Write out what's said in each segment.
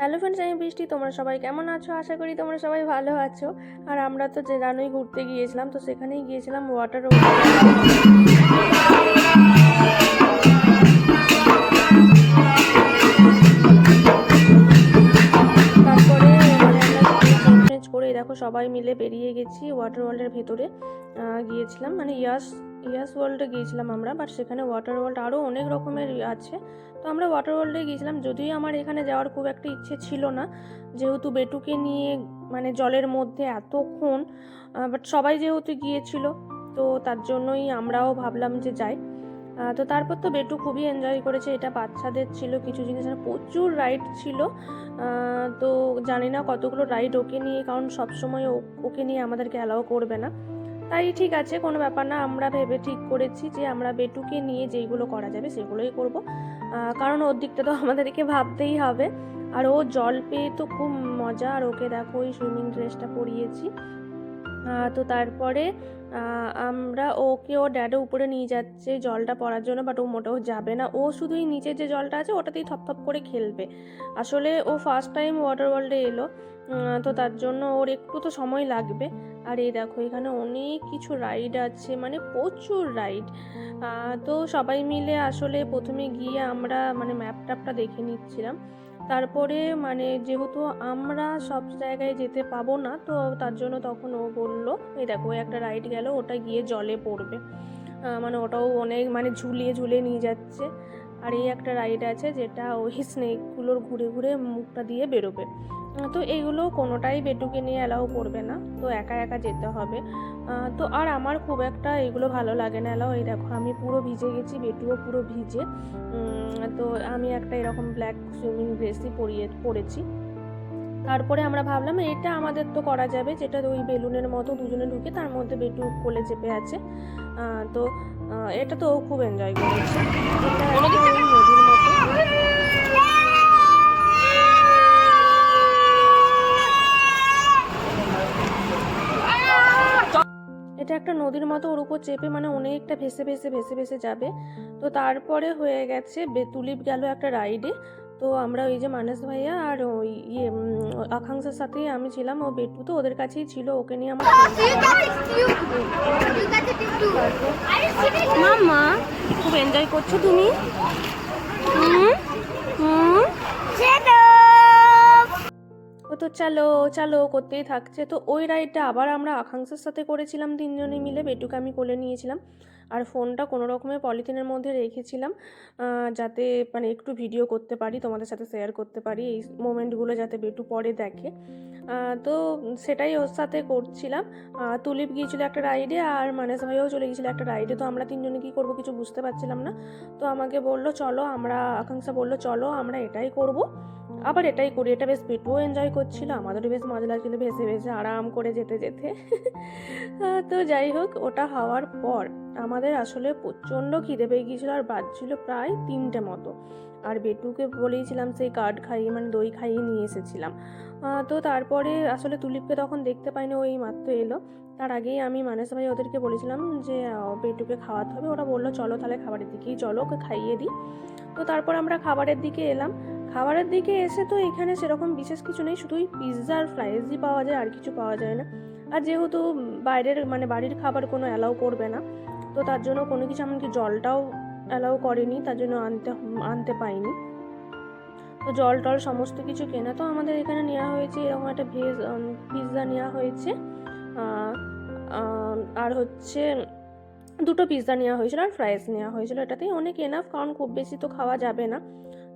Hello friends, আমি বৃষ্টি। তোমরা সবাই কেমন আছো? আশা করি তোমরা সবাই ভালো আছো। আর আমরা তো যে জানোই ঘুরতে গিয়েছিলাম, তো সেখানেই গিয়েছিলাম ওয়াটার তারপরে আমরা চেঞ্জ করে দেখো সবাই মিলে বেরিয়ে গেছি ওয়াটার ওয়ার্ল্ডের ভেতরে গিয়েছিলাম, মানে ইয়াস ওয়ার্ল্ডে গিয়েছিলাম আমরা। বাট সেখানে ওয়াটার ওয়ার্ল্ড আরও অনেক রকমের আছে, তো আমরা ওয়াটার ওয়ার্ল্ডে গিয়েছিলাম। যদিও আমার এখানে যাওয়ার খুব একটা ইচ্ছে ছিল না, যেহেতু বেটুকে নিয়ে মানে জলের মধ্যে এতক্ষণ, বাট সবাই যেহেতু গিয়েছিল তো তার জন্যই আমরাও ভাবলাম যে যাই। তো তারপর তো বেটু খুবই এনজয় করেছে। এটা বাচ্চাদের ছিল, কিছু জিনিস প্রচুর রাইড ছিল। তো জানি না কতগুলো রাইড ওকে নিয়ে, কারণ সবসময় ওকে নিয়ে আমাদেরকে অ্যালাউ করবে না। তাই ঠিক আছে, কোনো ব্যাপার না, আমরা ভেবে ঠিক করেছি যে আমরা বেটুকে নিয়ে যেইগুলো করা যাবে সেগুলোই করব, কারণ ওর দিকটা তো আমাদেরকে ভাবতেই হবে। আর ও জল পেয়ে তো খুব মজা। আর ওকে দেখো ওই সুইমিং ড্রেসটা পরিয়েছি। তো তারপরে আমরা ওকে ও ড্যাডে উপরে নিয়ে যাচ্ছে জলটা পড়ার জন্য, বাট ও মোটেও যাবে না। ও শুধুই নিচের যে জলটা আছে ওটাতেই থপথপ করে খেলবে। আসলে ও ফার্স্ট টাইম ওয়াটার ওয়ার্ল্ডে এলো, তো তার জন্য ওর একটু তো সময় লাগবে। আর এই দেখো এখানে অনেক কিছু রাইড আছে, মানে প্রচুর রাইড। তো সবাই মিলে আসলে প্রথমে গিয়ে আমরা মানে ম্যাপ ট্যাপটা দেখে নিচ্ছিলাম। তারপরে মানে যেহেতু আমরা সব জায়গায় যেতে পাবো না, তো তার জন্য তখন ও বললো এই দেখো একটা রাইড গেল, ওটা গিয়ে জলে পড়বে। মানে ওটাও অনেক মানে ঝুলিয়ে ঝুলিয়ে নিয়ে যাচ্ছে। আর এই একটা রাইড আছে যেটা ওই স্নেকগুলোর ঘুরে ঘুরে মুখটা দিয়ে বেরোবে। তো এইগুলো কোনোটাই বেটুকে নিয়ে অ্যালাউ করবে না, তো একা একা যেতে হবে। তো আর আমার খুব একটা এগুলো ভালো লাগে না অ্যালাউ। এই দেখো আমি পুরো ভিজে গেছি, বেটুও পুরো ভিজে। তো আমি একটা এরকম ব্ল্যাক সুইমিং ড্রেসই পরেছি। তারপরে আমরা ভাবলাম এটা আমাদের তো করা যাবে, যেটা ওই বেলুনের মতো দুজনে ঢুকে তার মধ্যে বেটু কোলে চেপে আছে। তো এটা তো ও খুব এনজয় করেছে। এটা একটা নদীর মতো, ওর উপর চেপে মানে অনেকটা ভেসে ভেসে ভেসে ভেসে যাবে। তো তারপরে হয়ে গেছে তুলিপ গেল একটা রাইডে। তো আমরা ওই যে মানস ভাইয়া আর ওই আকাঙ্ক্ষার সাথেই আমি ছিলাম, ও বেটু তো ওদের কাছেই ছিল, ওকে নিয়ে আমার মাম্মা খুব এনজয় করছো তুমি। ও তো চলো চলো করতেই থাকছে। তো ওই রাইডটা আবার আমরা আকাঙ্ক্ষার সাথে করেছিলাম, তিনজনে মিলে। বেটুকে আমি কোলে নিয়েছিলাম আর ফোনটা কোনো রকমের পলিথিনের মধ্যে রেখেছিলাম, যাতে মানে একটু ভিডিও করতে পারি, তোমাদের সাথে শেয়ার করতে পারি এই মোমেন্টগুলো, যাতে বেটু পরে দেখে। তো সেটাই ওর সাথে করছিলাম। তুলিপ গিয়েছিল একটা রাইডে আর মানস ভাইও চলে গিয়েছিলো একটা রাইডে। তো আমরা তিনজনে কী করবো কিছু বুঝতে পারছিলাম না। তো আমাকে বললো চলো, আকাঙ্ক্ষা বললো চলো আমরা এটাই করব, আবার এটাই করি। এটা বেশ বেটুও এনজয় করছিল, আমাদেরও বেশ মজা লাগছিলো ভেসে ভেসে আরাম করে যেতে যেতে। তো যাই হোক, ওটা হওয়ার পর আমাদের আসলে প্রচণ্ড খিদে পেয়ে গিয়েছিলো আর বাজছিল প্রায় 3টে মতো। আর বেটুকে বলেইছিলাম সেই কার্ড খাইয়ে মানে দই খাইয়ে নিয়ে এসেছিলাম। তো তারপরে আসলে তুলিপকে তখন দেখতে পাইনি, ওই মাত্র এলো। তার আগেই আমি মানস ভাই ওদেরকে বলেছিলাম যে বেটুকে খাওয়াতে হবে। ওরা বললো চলো তাহলে খাবারের দিকেই চলো, ওকে খাইয়ে দিই। তো তারপর আমরা খাবারের দিকে এলাম। খাবারের দিকে এসে তো এখানে সেরকম বিশেষ কিছু নেই, শুধুই পিৎজা আর ফ্রাইজই পাওয়া যায়, আর কিছু পাওয়া যায় না। আর যেহেতু বাইরের মানে বাড়ির খাবার কোনো অ্যালাউ করবে না, তো তার জন্য কোনো কিছু এমনকি জলটাও অ্যালাউ করেনি, তার জন্য আনতে পাইনি। তো জল টল সমস্ত কিছু কেনা। তো আমাদের এখানে নেওয়া হয়েছে এরকম একটা ভেজ পিৎজা নেওয়া হয়েছে, আর হচ্ছে 2টো পিৎজা নেওয়া হয়েছিল আর ফ্রাইস নেওয়া হয়েছিল। এটাতেই অনেক এনাফ, কারণ খুব বেশি তো খাওয়া যাবে না।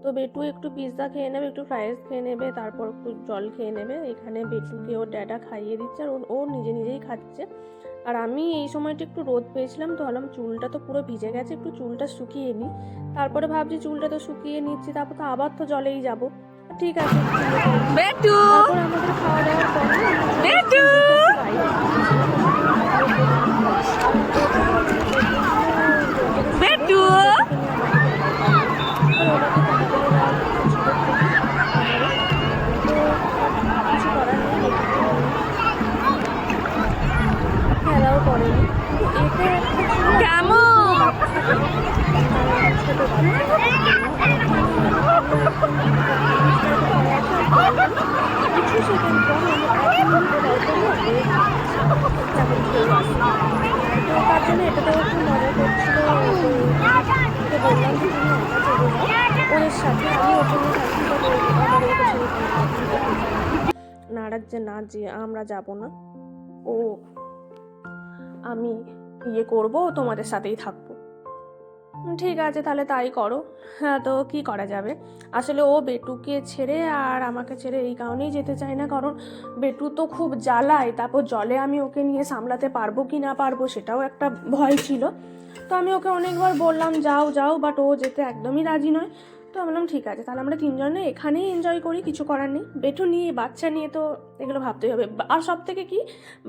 তো বেটু একটু পিৎজা খেয়ে নেবে, একটু ফ্রাইস খেয়ে নেবে, তারপর একটু জল খেয়ে নেবে। এখানে বেটুকে ওর ড্যাডা খাইয়ে দিচ্ছে আর ও নিজে নিজেই খাচ্ছে। আর আমি এই সময়টা একটু রোদ পেয়েছিলাম, তো ভাবলাম চুলটা তো পুরো ভিজে গেছে, একটু চুলটা শুকিয়ে নিই। তারপরে ভাবছি চুলটা তো শুকিয়ে নিচ্ছি, তারপর তো আবার তো জলেই যাব। ঠিক আছে, বেটু আমাদের খাওয়া দাওয়ার পরে বেটু বেটু খেলাও করেনি। কেমন সেকেন্ড পর মানে 1 মিনিট পর পরই অনেক তেমন কেউ আসে। তো তার জন্য এটাতেও একটু মজা করছিল। তো ওকে বললাম যে তুমি একা চলে যাও ওদের সাথে, আমি ওখানে থাকি, বাট আমাদেরকে ছেড়ে তুমি একদম যেতে চায় না। নারাজ যে না, যে আমরা যাব না, ও আমি ইয়ে করব, তোমাদের সাথেই থাকবো। ঠিক আছে তাহলে তাই করো। হ্যাঁ, তো কি করা যাবে। আসলে ও বেটুকে ছেড়ে আর আমাকে ছেড়ে এই কারণেই যেতে চায় না, কারণ বেটু তো খুব জ্বালায়, তারপর জলে আমি ওকে নিয়ে সামলাতে পারবো কি না পারবো সেটাও একটা ভয় ছিল। তো আমি ওকে অনেকবার বললাম যাও যাও, বাট ও যেতে একদমই রাজি নয়। তো আমি বললাম ঠিক আছে তাহলে আমরা তিনজনে এখানেই এনজয় করি, কিছু করার নেই। বেটু নিয়ে বাচ্চা নিয়ে তো এগুলো ভাবতেই হবে। আর সব থেকে কি,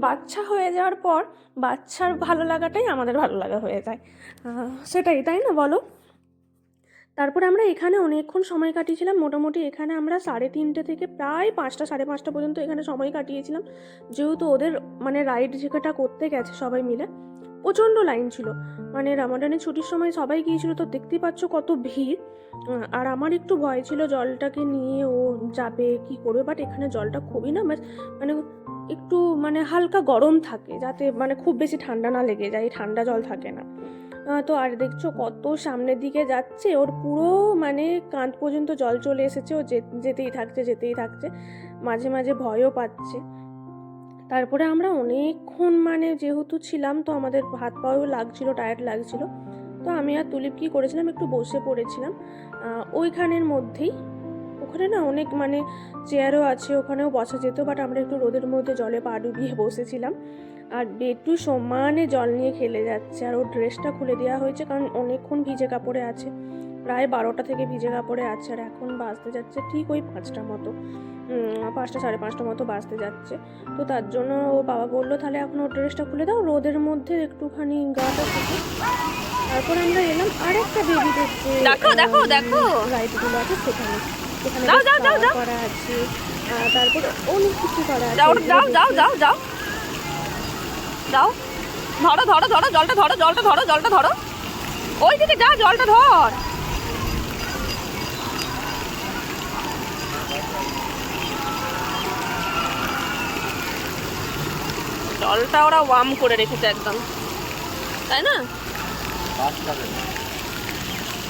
বাচ্চা হয়ে যাওয়ার পর বাচ্চার ভালো লাগাটাই আমাদের ভালো লাগা হয়ে যায়। সেটাই, তাই না বলো। তারপরে আমরা এখানে অনেকক্ষণ সময় কাটিয়েছিলাম। মোটামুটি এখানে আমরা 3:30 থেকে প্রায় 5টা 5:30 পর্যন্ত এখানে সময় কাটিয়েছিলাম। যেহেতু ওদের মানে রাইড যেটা করতে গেছে সবাই মিলে, প্রচণ্ড লাইন ছিল। মানে রামাডানের ছুটির সময় সবাই গিয়েছিল, তো দেখতেই পাচ্ছ কত ভিড়। আর আমার একটু ভয় ছিল জলটাকে নিয়ে ও যাবে কি করবে, বাট এখানে জলটা খুবই না মানে একটু মানে হালকা গরম থাকে, যাতে মানে খুব বেশি ঠান্ডা না লেগে যায়, ঠান্ডা জল থাকে না। তো আর দেখছো কত সামনের দিকে যাচ্ছে, ওর পুরো মানে কাঁধ পর্যন্ত জল চলে এসেছে, ও যেতেই থাকছে, মাঝে মাঝে ভয়ও পাচ্ছে। তারপরে আমরা অনেকক্ষণ মানে যেহেতু ছিলাম, তো আমাদের হাত পাও লাগছিল, টায়ার্ড লাগছিল। তো আমি আর তুলিপ কী করেছিলাম, একটু বসে পড়েছিলাম ওইখানের মধ্যেই। ওখানে না অনেক মানে চেয়ারও আছে, ওখানেও বসা যেত, বাট আমরা একটু রোদের মধ্যে জলে পা ডুবিয়ে বসেছিলাম। আর বেটু সমানে জল নিয়ে খেলে যাচ্ছে, আর ওর ড্রেসটা খুলে দেওয়া হয়েছে, কারণ অনেকক্ষণ ভিজে কাপড়ে আছে, প্রায় 12টা থেকে ভিজে কাপড়ে আছে। আর এখন বাজতে যাচ্ছে ঠিক ওই 5টা মতো, 5টা 5:30 মতো বাজতে যাচ্ছে। তো তার জন্য ও বাবা বললো তাহলে এখন ওর ড্রেসটা খুলে দাও, রোদের মধ্যে একটুখানি গাটা শুকে। তারপর আমরা এলাম আর একটা বেবিদের যে রাইডগুলো আছে সেখানে করা আছে, তারপর অনেক কিছু করা আছে। জলটা ধরো ওই দিকে যা, জলটা ধর। জলটা ওরা ওয়ার্ম করে রেখেছে একদম, তাই না?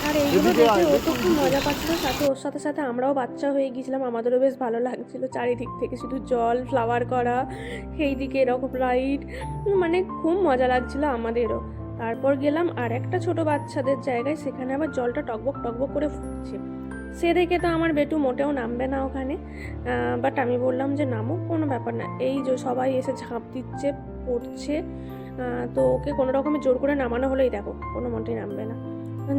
আর এইগুলো দেখে ও তো খুব মজা পাচ্ছিল, সাথে ওর সাথে সাথে আমরাও বাচ্চা হয়ে গিয়েছিলাম, আমাদেরও বেশ ভালো লাগছিল। চারিদিক থেকে শুধু জল, ফ্লাওয়ার করা, সেই দিকে এরকম রাইড, মানে খুব মজা লাগছিল আমাদেরও। তারপর গেলাম আর একটা ছোট বাচ্চাদের জায়গায়, সেখানে আবার জলটা টকবক টকবক করে ফুটছে। সে দেখে তো আমার বেটু মোটেও নামবে না ওখানে, বাট আমি বললাম যে নামো, কোনো ব্যাপার না। এই যে সবাই এসে ঝাঁপ দিচ্ছে, পড়ছে, তো ওকে কোনো রকমে জোর করে নামানো হলেই দেখো কোনো মতেই নামবে না।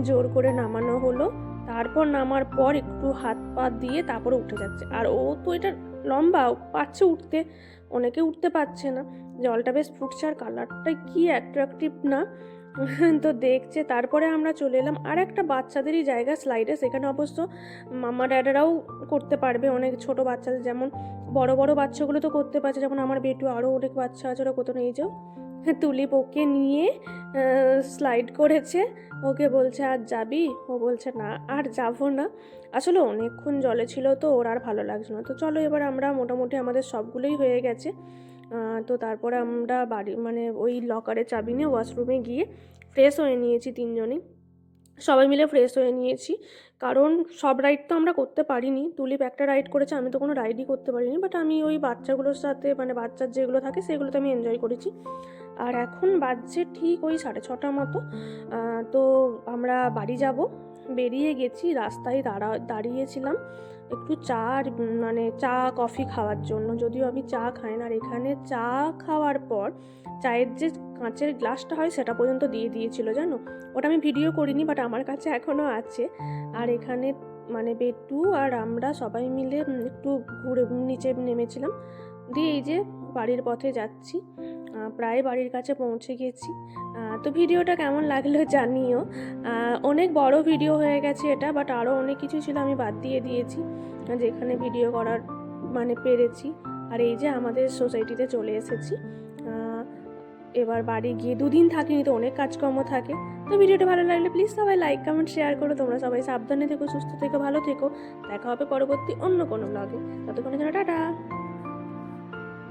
জোর করে নামানো হলো, তারপর নামার পর একটু হাত পা দিয়ে তারপরে উঠে যাচ্ছে। আর ও তো এটা লম্বা, পাচ্ছে উঠতে, অনেকে উঠতে পারছে না। জলটা বেশ ফুটছে আর কালারটা কি অ্যাট্রাকটিভ না, তো দেখছে। তারপরে আমরা চলে এলাম আর একটা বাচ্চাদেরই জায়গা, স্লাইডে। সেখানে অবশ্য মামা ড্যাডারাও করতে পারবে, অনেক ছোট বাচ্চাদের, যেমন বড় বড় বাচ্চাগুলো তো করতে পারছে, যেমন আমার বেটু, আরও অনেক বাচ্চা আছে ওরা কোথাও নেই। যাও তুলিপ ওকে নিয়ে স্লাইড করেছে, ওকে বলছে আর যাবি, ও বলছে না আর যাবো না। আসলে অনেকক্ষণ জলে ছিল তো ওর আর ভালো লাগছে না। তো চলো এবার আমরা মোটামুটি আমাদের সবগুলোই হয়ে গেছে। তো তারপরে আমরা বাড়ি মানে ওই লকারে চাবি নিয়ে ওয়াশরুমে গিয়ে ফ্রেশ হয়ে নিয়েছি, তিনজনই সবাই মিলে ফ্রেশ হয়ে নিয়েছি। কারণ সব রাইড তো আমরা করতে পারিনি, তুলিপ একটা রাইড করেছে, আমি তো কোনো রাইডই করতে পারিনি, বাট আমি ওই বাচ্চাগুলোর সাথে মানে বাচ্চার যেগুলো থাকে সেগুলোতে আমি এনজয় করেছি। আর এখন বাজছে ঠিক ওই 6:30 মতো। তো আমরা বাড়ি যাব, বেরিয়ে গেছি। রাস্তায় দাঁড়িয়েছিলাম একটু চা মানে চা কফি খাওয়ার জন্য, যদিও আমি চা খাই না। আর এখানে চা খাওয়ার পর চায়ের যে কাঁচের গ্লাসটা হয় সেটা পর্যন্ত দিয়ে দিয়েছিল, জানো। ওটা আমি ভিডিও করিনি, বাট আমার কাছে এখনও আছে। আর এখানে মানে বেটু আর আমরা সবাই মিলে একটু ঘুরে নিচে নেমেছিলাম, দিয়ে এই যে বাড়ির পথে যাচ্ছি, প্রায় বাড়ির কাছে পৌঁছে গেছি। তো ভিডিওটা কেমন লাগলো জানিও। অনেক বড় ভিডিও হয়ে গেছে এটা, বাট আরও অনেক কিছু ছিল আমি বাদ দিয়ে দিয়েছি যেখানে ভিডিও করার মানে পেরেছি। আর এই যে আমাদের সোসাইটিতে চলে এসেছি, এবার বাড়ি গিয়ে 2 দিন থাকিনি, তো অনেক কাজকর্ম থাকে। তো ভিডিওটা ভালো লাগলে প্লিজ সবাই লাইক কমেন্ট শেয়ার করো। তোমরা সবাই সাবধানে থেকো, সুস্থ থেকো, ভালো থেকো। দেখা হবে পরবর্তী অন্য কোনো ব্লগে, ততক্ষণের জন্য টাটা।